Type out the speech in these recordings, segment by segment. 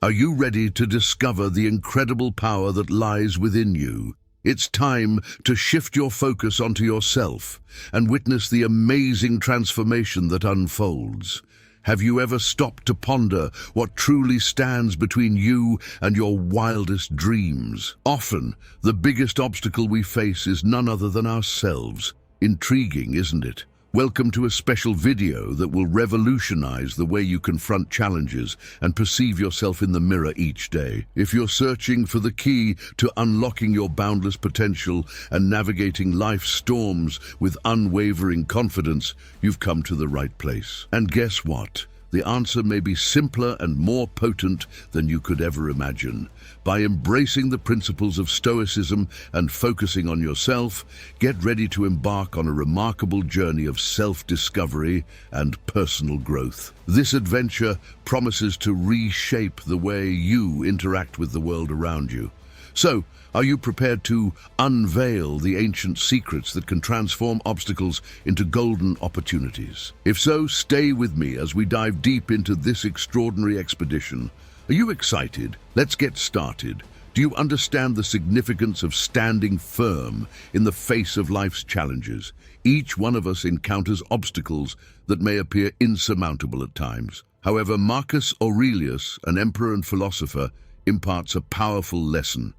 Are you ready to discover the incredible power that lies within you? It's time to shift your focus onto yourself and witness the amazing transformation that unfolds. Have you ever stopped to ponder what truly stands between you and your wildest dreams? Often, the biggest obstacle we face is none other than ourselves. Intriguing, isn't it? Welcome to a special video that will revolutionize the way you confront challenges and perceive yourself in the mirror each day. If you're searching for the key to unlocking your boundless potential and navigating life's storms with unwavering confidence, you've come to the right place. And guess what? The answer may be simpler and more potent than you could ever imagine. By embracing the principles of Stoicism and focusing on yourself, get ready to embark on a remarkable journey of self-discovery and personal growth. This adventure promises to reshape the way you interact with the world around you. So, are you prepared to unveil the ancient secrets that can transform obstacles into golden opportunities? If so, stay with me as we dive deep into this extraordinary expedition. Are you excited? Let's get started. Do you understand the significance of standing firm in the face of life's challenges? Each one of us encounters obstacles that may appear insurmountable at times. However, Marcus Aurelius, an emperor and philosopher, imparts a powerful lesson.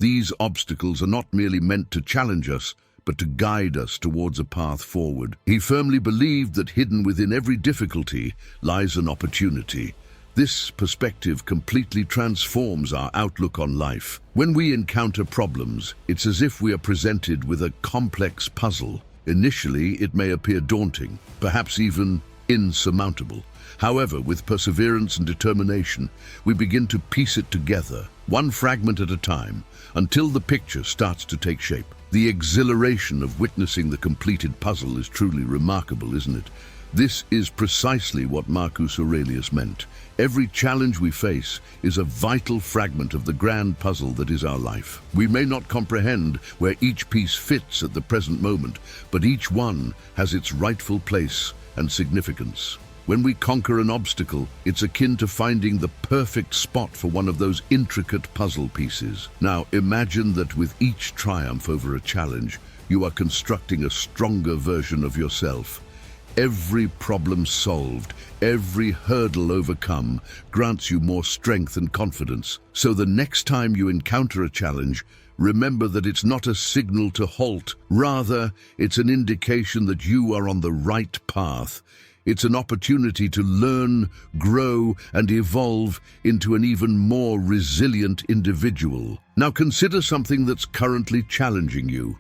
These obstacles are not merely meant to challenge us, but to guide us towards a path forward. He firmly believed that hidden within every difficulty lies an opportunity. This perspective completely transforms our outlook on life. When we encounter problems, it's as if we are presented with a complex puzzle. Initially, it may appear daunting, perhaps even insurmountable. However, with perseverance and determination, we begin to piece it together, one fragment at a time, until the picture starts to take shape. The exhilaration of witnessing the completed puzzle is truly remarkable, isn't it? This is precisely what Marcus Aurelius meant. Every challenge we face is a vital fragment of the grand puzzle that is our life. We may not comprehend where each piece fits at the present moment, but each one has its rightful place and significance. When we conquer an obstacle, it's akin to finding the perfect spot for one of those intricate puzzle pieces. Now, imagine that with each triumph over a challenge, you are constructing a stronger version of yourself. Every problem solved, every hurdle overcome, grants you more strength and confidence. So the next time you encounter a challenge, remember that it's not a signal to halt. Rather, it's an indication that you are on the right path. It's an opportunity to learn, grow, and evolve into an even more resilient individual. Now consider something that's currently challenging you.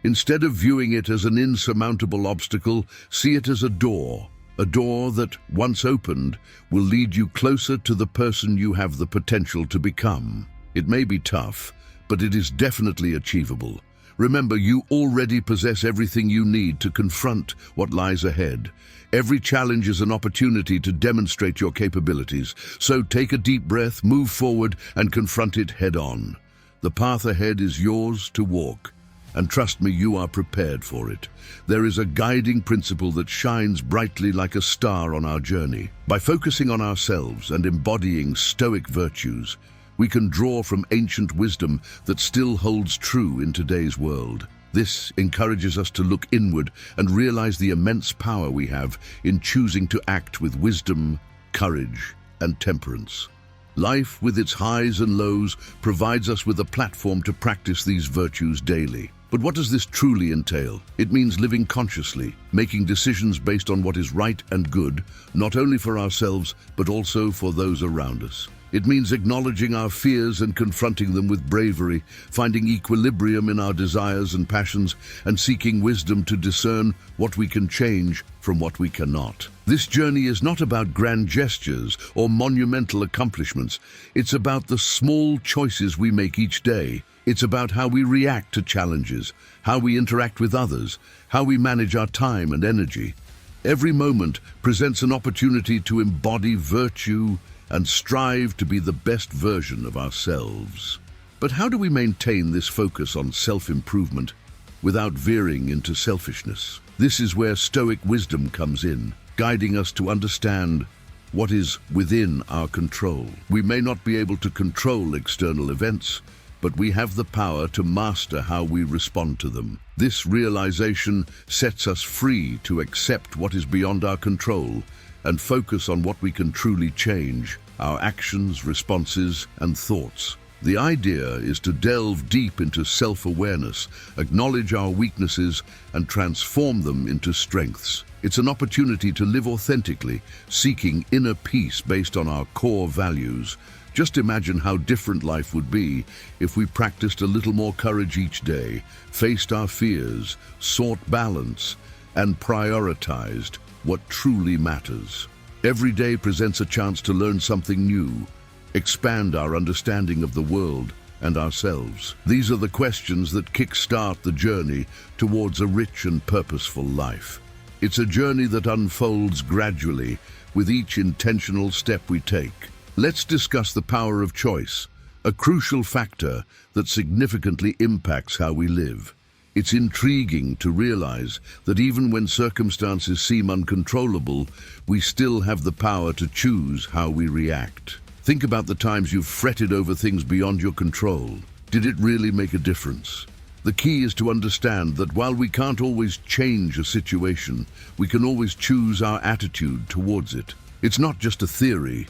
Instead of viewing it as an insurmountable obstacle, see it as a door that, once opened, will lead you closer to the person you have the potential to become. It may be tough, but it is definitely achievable. Remember, you already possess everything you need to confront what lies ahead. Every challenge is an opportunity to demonstrate your capabilities, so take a deep breath, move forward, and confront it head-on. The path ahead is yours to walk. And trust me, you are prepared for it. There is a guiding principle that shines brightly like a star on our journey. By focusing on ourselves and embodying Stoic virtues, we can draw from ancient wisdom that still holds true in today's world. This encourages us to look inward and realize the immense power we have in choosing to act with wisdom, courage, and temperance. Life, with its highs and lows, provides us with a platform to practice these virtues daily. But what does this truly entail? It means living consciously, making decisions based on what is right and good, not only for ourselves, but also for those around us. It means acknowledging our fears and confronting them with bravery, finding equilibrium in our desires and passions, and seeking wisdom to discern what we can change from what we cannot. This journey is not about grand gestures or monumental accomplishments. It's about the small choices we make each day. It's about how we react to challenges, how we interact with others, how we manage our time and energy. Every moment presents an opportunity to embody virtue and strive to be the best version of ourselves. But how do we maintain this focus on self-improvement without veering into selfishness? This is where Stoic wisdom comes in, guiding us to understand what is within our control. We may not be able to control external events, but we have the power to master how we respond to them. This realization sets us free to accept what is beyond our control and focus on what we can truly change, our actions, responses, and thoughts. The idea is to delve deep into self-awareness, acknowledge our weaknesses, and transform them into strengths. It's an opportunity to live authentically, seeking inner peace based on our core values. Just imagine how different life would be if we practiced a little more courage each day, faced our fears, sought balance, and prioritized what truly matters. Every day presents a chance to learn something new, expand our understanding of the world and ourselves. These are the questions that kickstart the journey towards a rich and purposeful life. It's a journey that unfolds gradually with each intentional step we take. Let's discuss the power of choice, a crucial factor that significantly impacts how we live. It's intriguing to realize that even when circumstances seem uncontrollable, we still have the power to choose how we react. Think about the times you've fretted over things beyond your control. Did it really make a difference? The key is to understand that while we can't always change a situation, we can always choose our attitude towards it. It's not just a theory.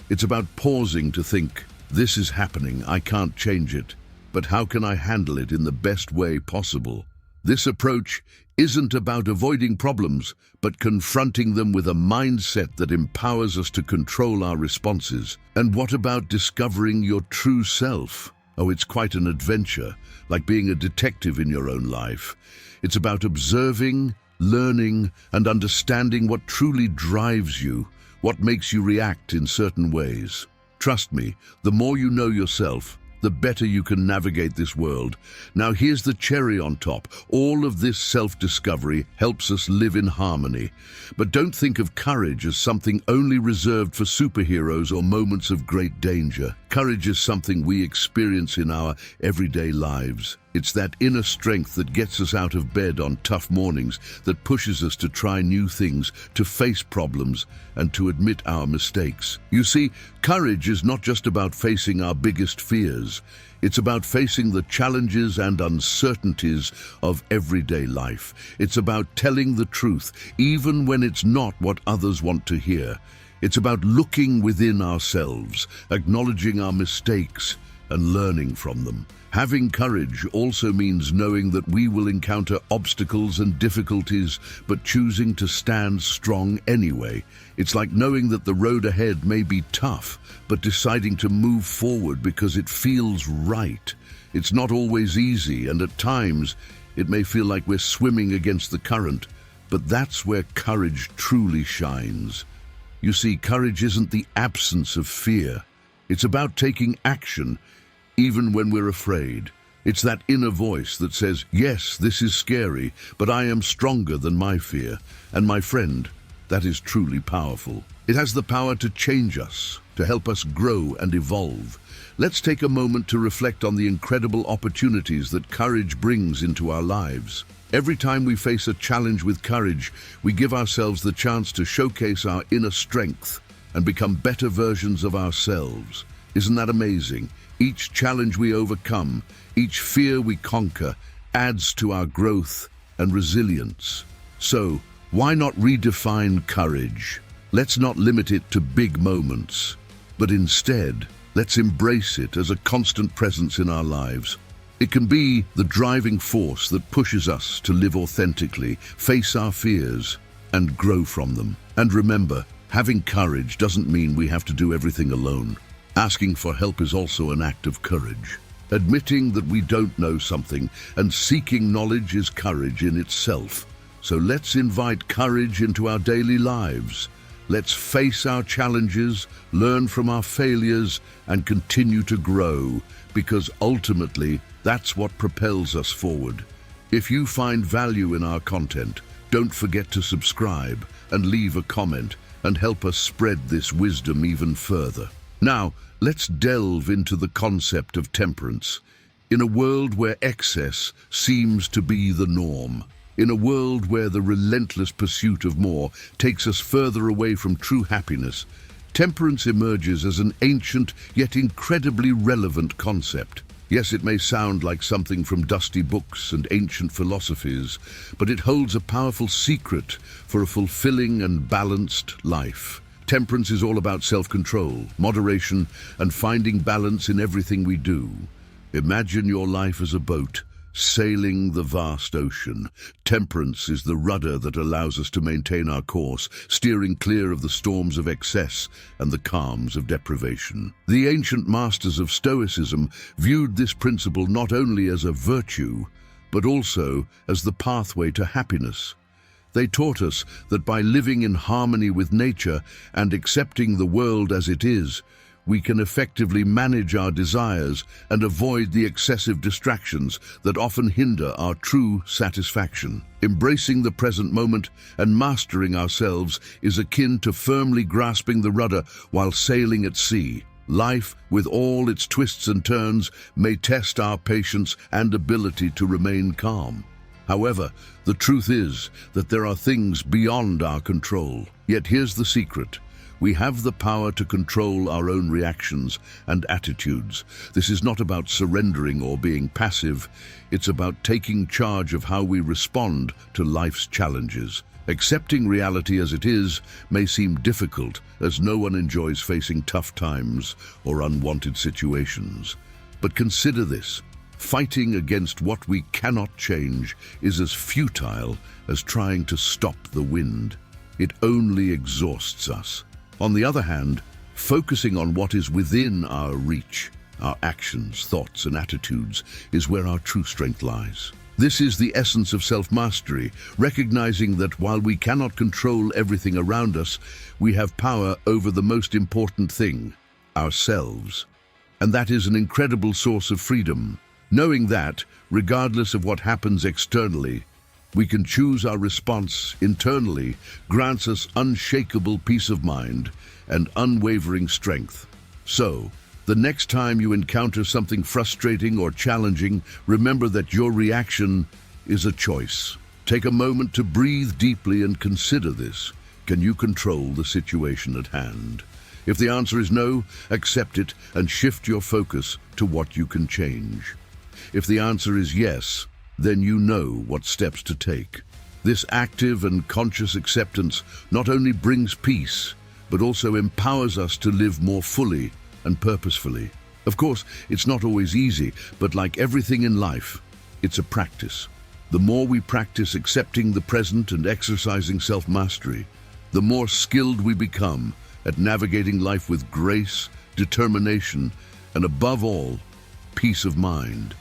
It's about pausing to think, this is happening, I can't change it, but how can I handle it in the best way possible? This approach isn't about avoiding problems, but confronting them with a mindset that empowers us to control our responses. And what about discovering your true self? Oh, it's quite an adventure, like being a detective in your own life. It's about observing, learning, and understanding what truly drives you, what makes you react in certain ways. Trust me, the more you know yourself, the better you can navigate this world. Now here's the cherry on top. All of this self-discovery helps us live in harmony. But don't think of courage as something only reserved for superheroes or moments of great danger. Courage is something we experience in our everyday lives. It's that inner strength that gets us out of bed on tough mornings, that pushes us to try new things, to face problems, and to admit our mistakes. You see, courage is not just about facing our biggest fears. It's about facing the challenges and uncertainties of everyday life. It's about telling the truth, even when it's not what others want to hear. It's about looking within ourselves, acknowledging our mistakes, and learning from them. Having courage also means knowing that we will encounter obstacles and difficulties, but choosing to stand strong anyway. It's like knowing that the road ahead may be tough, but deciding to move forward because it feels right. It's not always easy, and at times it may feel like we're swimming against the current, but that's where courage truly shines. You see, courage isn't the absence of fear. It's about taking action even when we're afraid. It's that inner voice that says, yes, this is scary, but I am stronger than my fear. And my friend, that is truly powerful. It has the power to change us, to help us grow and evolve. Let's take a moment to reflect on the incredible opportunities that courage brings into our lives. Every time we face a challenge with courage, we give ourselves the chance to showcase our inner strength and become better versions of ourselves. Isn't that amazing? Each challenge we overcome, each fear we conquer, adds to our growth and resilience. So, why not redefine courage? Let's not limit it to big moments, but instead, let's embrace it as a constant presence in our lives. It can be the driving force that pushes us to live authentically, face our fears, and grow from them. And remember, having courage doesn't mean we have to do everything alone. Asking for help is also an act of courage. Admitting that we don't know something and seeking knowledge is courage in itself. So let's invite courage into our daily lives. Let's face our challenges, learn from our failures, and continue to grow, because ultimately, that's what propels us forward. If you find value in our content, don't forget to subscribe and leave a comment and help us spread this wisdom even further. Now, let's delve into the concept of temperance. In a world where excess seems to be the norm, in a world where the relentless pursuit of more takes us further away from true happiness, temperance emerges as an ancient yet incredibly relevant concept. Yes, it may sound like something from dusty books and ancient philosophies, but it holds a powerful secret for a fulfilling and balanced life. Temperance is all about self-control, moderation, and finding balance in everything we do. Imagine your life as a boat, sailing the vast ocean. Temperance is the rudder that allows us to maintain our course, steering clear of the storms of excess and the calms of deprivation. The ancient masters of Stoicism viewed this principle not only as a virtue, but also as the pathway to happiness. They taught us that by living in harmony with nature and accepting the world as it is, we can effectively manage our desires and avoid the excessive distractions that often hinder our true satisfaction. Embracing the present moment and mastering ourselves is akin to firmly grasping the rudder while sailing at sea. Life, with all its twists and turns, may test our patience and ability to remain calm. However, the truth is that there are things beyond our control. Yet here's the secret. We have the power to control our own reactions and attitudes. This is not about surrendering or being passive. It's about taking charge of how we respond to life's challenges. Accepting reality as it is may seem difficult, as no one enjoys facing tough times or unwanted situations. But consider this. Fighting against what we cannot change is as futile as trying to stop the wind. It only exhausts us. On the other hand, focusing on what is within our reach, our actions, thoughts, and attitudes, is where our true strength lies. This is the essence of self-mastery, recognizing that while we cannot control everything around us, we have power over the most important thing, ourselves. And that is an incredible source of freedom. Knowing that, regardless of what happens externally, we can choose our response internally grants us unshakable peace of mind and unwavering strength. So, the next time you encounter something frustrating or challenging, remember that your reaction is a choice. Take a moment to breathe deeply and consider this. Can you control the situation at hand? If the answer is no, accept it and shift your focus to what you can change. If the answer is yes, then you know what steps to take. This active and conscious acceptance not only brings peace, but also empowers us to live more fully and purposefully. Of course, it's not always easy, but like everything in life, it's a practice. The more we practice accepting the present and exercising self-mastery, the more skilled we become at navigating life with grace, determination, and above all, peace of mind.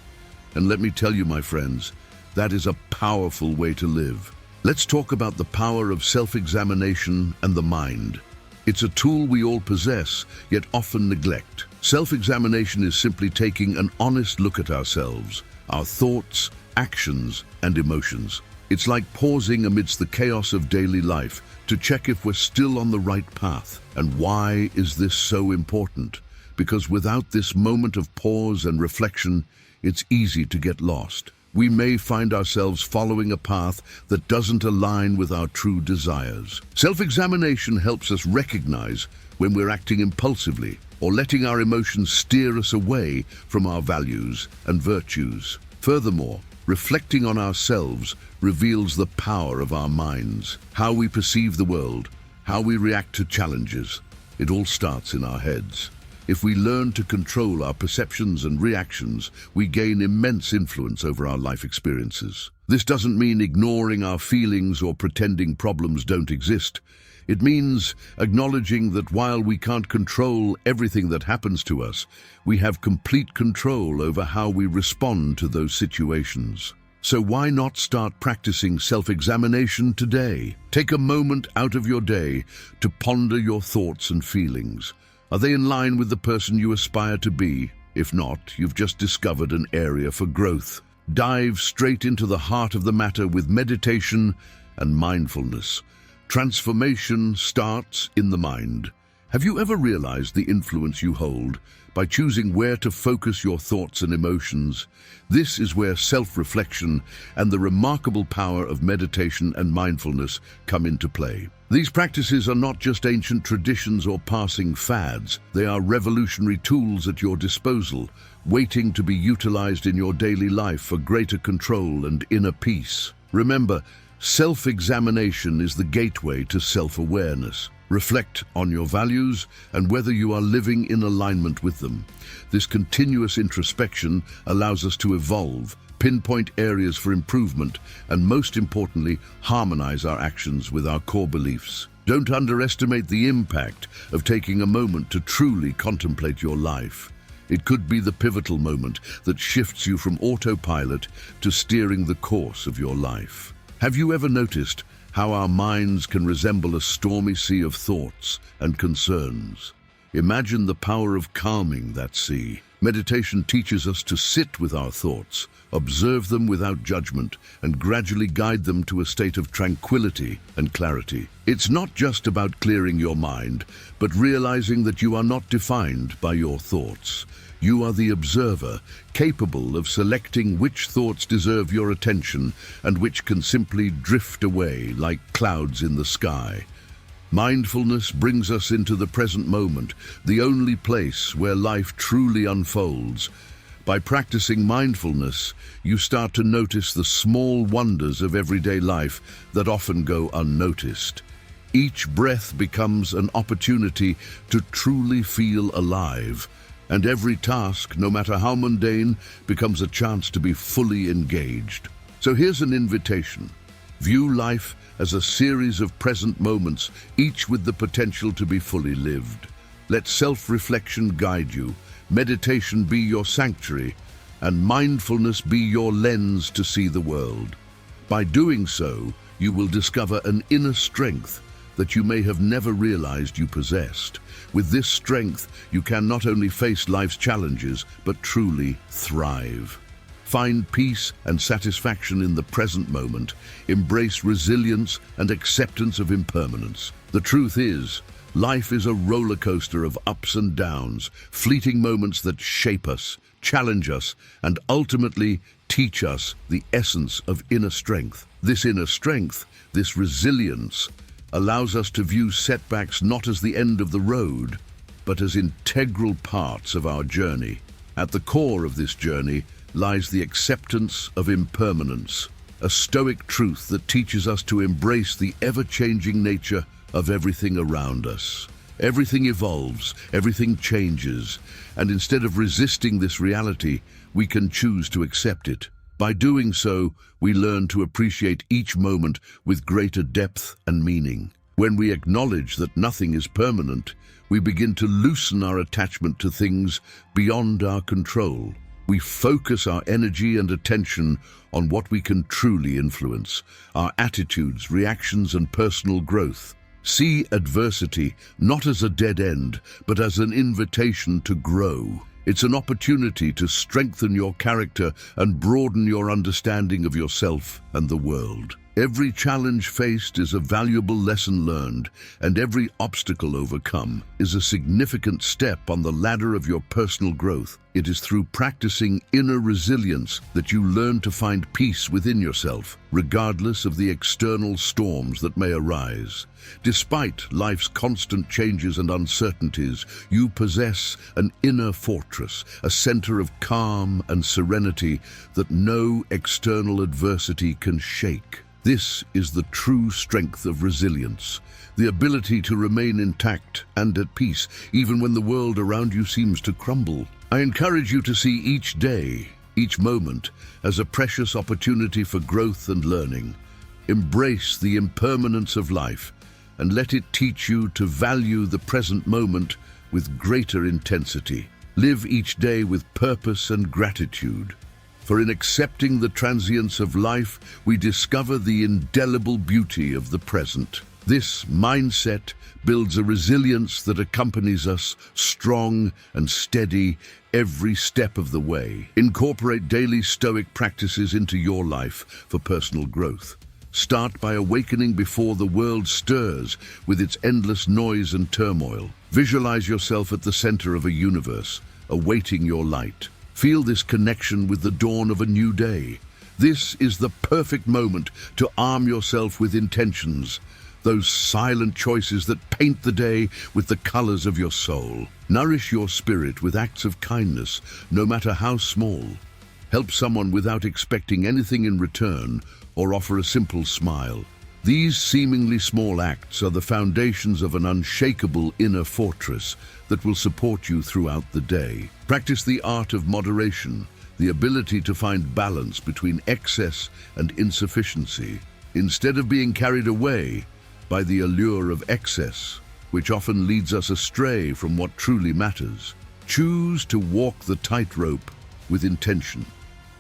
And let me tell you, my friends, that is a powerful way to live. Let's talk about the power of self-examination and the mind. It's a tool we all possess, yet often neglect. Self-examination is simply taking an honest look at ourselves, our thoughts, actions, and emotions. It's like pausing amidst the chaos of daily life to check if we're still on the right path. And why is this so important? Because without this moment of pause and reflection, it's easy to get lost. We may find ourselves following a path that doesn't align with our true desires. Self-examination helps us recognize when we're acting impulsively or letting our emotions steer us away from our values and virtues. Furthermore, reflecting on ourselves reveals the power of our minds, how we perceive the world, how we react to challenges. It all starts in our heads. If we learn to control our perceptions and reactions, we gain immense influence over our life experiences. This doesn't mean ignoring our feelings or pretending problems don't exist. It means acknowledging that while we can't control everything that happens to us, we have complete control over how we respond to those situations. So why not start practicing self-examination today? Take a moment out of your day to ponder your thoughts and feelings. Are they in line with the person you aspire to be? If not, you've just discovered an area for growth. Dive straight into the heart of the matter with meditation and mindfulness. Transformation starts in the mind. Have you ever realized the influence you hold by choosing where to focus your thoughts and emotions. This is where self-reflection and the remarkable power of meditation and mindfulness come into play. These practices are not just ancient traditions or passing fads. They are revolutionary tools at your disposal, waiting to be utilized in your daily life for greater control and inner peace. Remember, self-examination is the gateway to self-awareness. Reflect on your values and whether you are living in alignment with them. This continuous introspection allows us to evolve, pinpoint areas for improvement, and most importantly, harmonize our actions with our core beliefs. Don't underestimate the impact of taking a moment to truly contemplate your life. It could be the pivotal moment that shifts you from autopilot to steering the course of your life. Have you ever noticed how our minds can resemble a stormy sea of thoughts and concerns? Imagine the power of calming that sea. Meditation teaches us to sit with our thoughts, observe them without judgment, and gradually guide them to a state of tranquility and clarity. It's not just about clearing your mind, but realizing that you are not defined by your thoughts. You are the observer, capable of selecting which thoughts deserve your attention and which can simply drift away like clouds in the sky. Mindfulness brings us into the present moment, the only place where life truly unfolds. By practicing mindfulness, you start to notice the small wonders of everyday life that often go unnoticed. Each breath becomes an opportunity to truly feel alive, and every task, no matter how mundane, becomes a chance to be fully engaged. So here's an invitation. View life as a series of present moments, each with the potential to be fully lived. Let self-reflection guide you, meditation be your sanctuary, and mindfulness be your lens to see the world. By doing so, you will discover an inner strength that you may have never realized you possessed. With this strength, you can not only face life's challenges, but truly thrive. Find peace and satisfaction in the present moment. Embrace resilience and acceptance of impermanence. The truth is, life is a roller coaster of ups and downs, fleeting moments that shape us, challenge us, and ultimately teach us the essence of inner strength. This inner strength, this resilience, allows us to view setbacks not as the end of the road, but as integral parts of our journey. At the core of this journey lies the acceptance of impermanence, a Stoic truth that teaches us to embrace the ever-changing nature of everything around us. Everything evolves, everything changes, and instead of resisting this reality, we can choose to accept it. By doing so, we learn to appreciate each moment with greater depth and meaning. When we acknowledge that nothing is permanent, we begin to loosen our attachment to things beyond our control. We focus our energy and attention on what we can truly influence, our attitudes, reactions, and personal growth. See adversity not as a dead end, but as an invitation to grow. It's an opportunity to strengthen your character and broaden your understanding of yourself and the world. Every challenge faced is a valuable lesson learned, and every obstacle overcome is a significant step on the ladder of your personal growth. It is through practicing inner resilience that you learn to find peace within yourself, regardless of the external storms that may arise. Despite life's constant changes and uncertainties, you possess an inner fortress, a center of calm and serenity that no external adversity can shake. This is the true strength of resilience, the ability to remain intact and at peace, even when the world around you seems to crumble. I encourage you to see each day, each moment, as a precious opportunity for growth and learning. Embrace the impermanence of life and let it teach you to value the present moment with greater intensity. Live each day with purpose and gratitude. For in accepting the transience of life, we discover the indelible beauty of the present. This mindset builds a resilience that accompanies us, strong and steady every step of the way. Incorporate daily Stoic practices into your life for personal growth. Start by awakening before the world stirs with its endless noise and turmoil. Visualize yourself at the center of a universe, awaiting your light. Feel this connection with the dawn of a new day. This is the perfect moment to arm yourself with intentions, those silent choices that paint the day with the colors of your soul. Nourish your spirit with acts of kindness, no matter how small. Help someone without expecting anything in return, or offer a simple smile. These seemingly small acts are the foundations of an unshakable inner fortress that will support you throughout the day. Practice the art of moderation, the ability to find balance between excess and insufficiency, instead of being carried away by the allure of excess, which often leads us astray from what truly matters. Choose to walk the tightrope with intention.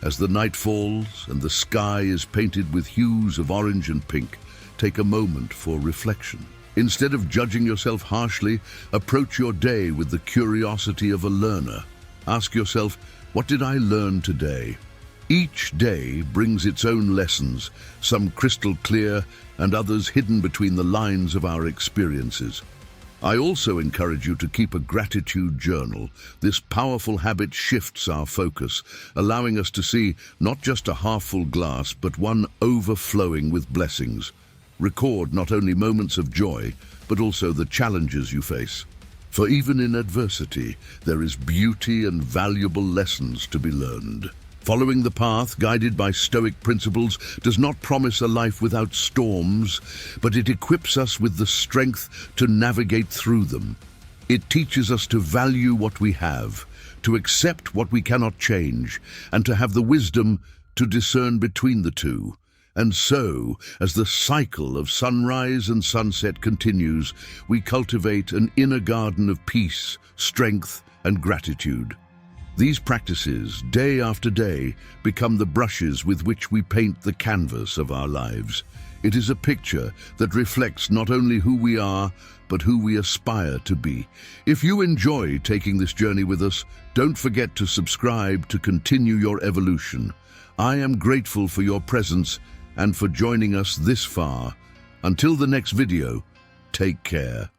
As the night falls and the sky is painted with hues of orange and pink, take a moment for reflection. Instead of judging yourself harshly, approach your day with the curiosity of a learner. Ask yourself, what did I learn today? Each day brings its own lessons, some crystal clear and others hidden between the lines of our experiences. I also encourage you to keep a gratitude journal. This powerful habit shifts our focus, allowing us to see not just a half-full glass, but one overflowing with blessings. Record not only moments of joy, but also the challenges you face. For even in adversity, there is beauty and valuable lessons to be learned. Following the path, guided by Stoic principles, does not promise a life without storms, but it equips us with the strength to navigate through them. It teaches us to value what we have, to accept what we cannot change, and to have the wisdom to discern between the two. And so, as the cycle of sunrise and sunset continues, we cultivate an inner garden of peace, strength, and gratitude. These practices, day after day, become the brushes with which we paint the canvas of our lives. It is a picture that reflects not only who we are, but who we aspire to be. If you enjoy taking this journey with us, don't forget to subscribe to continue your evolution. I am grateful for your presence and for joining us this far. Until the next video, take care.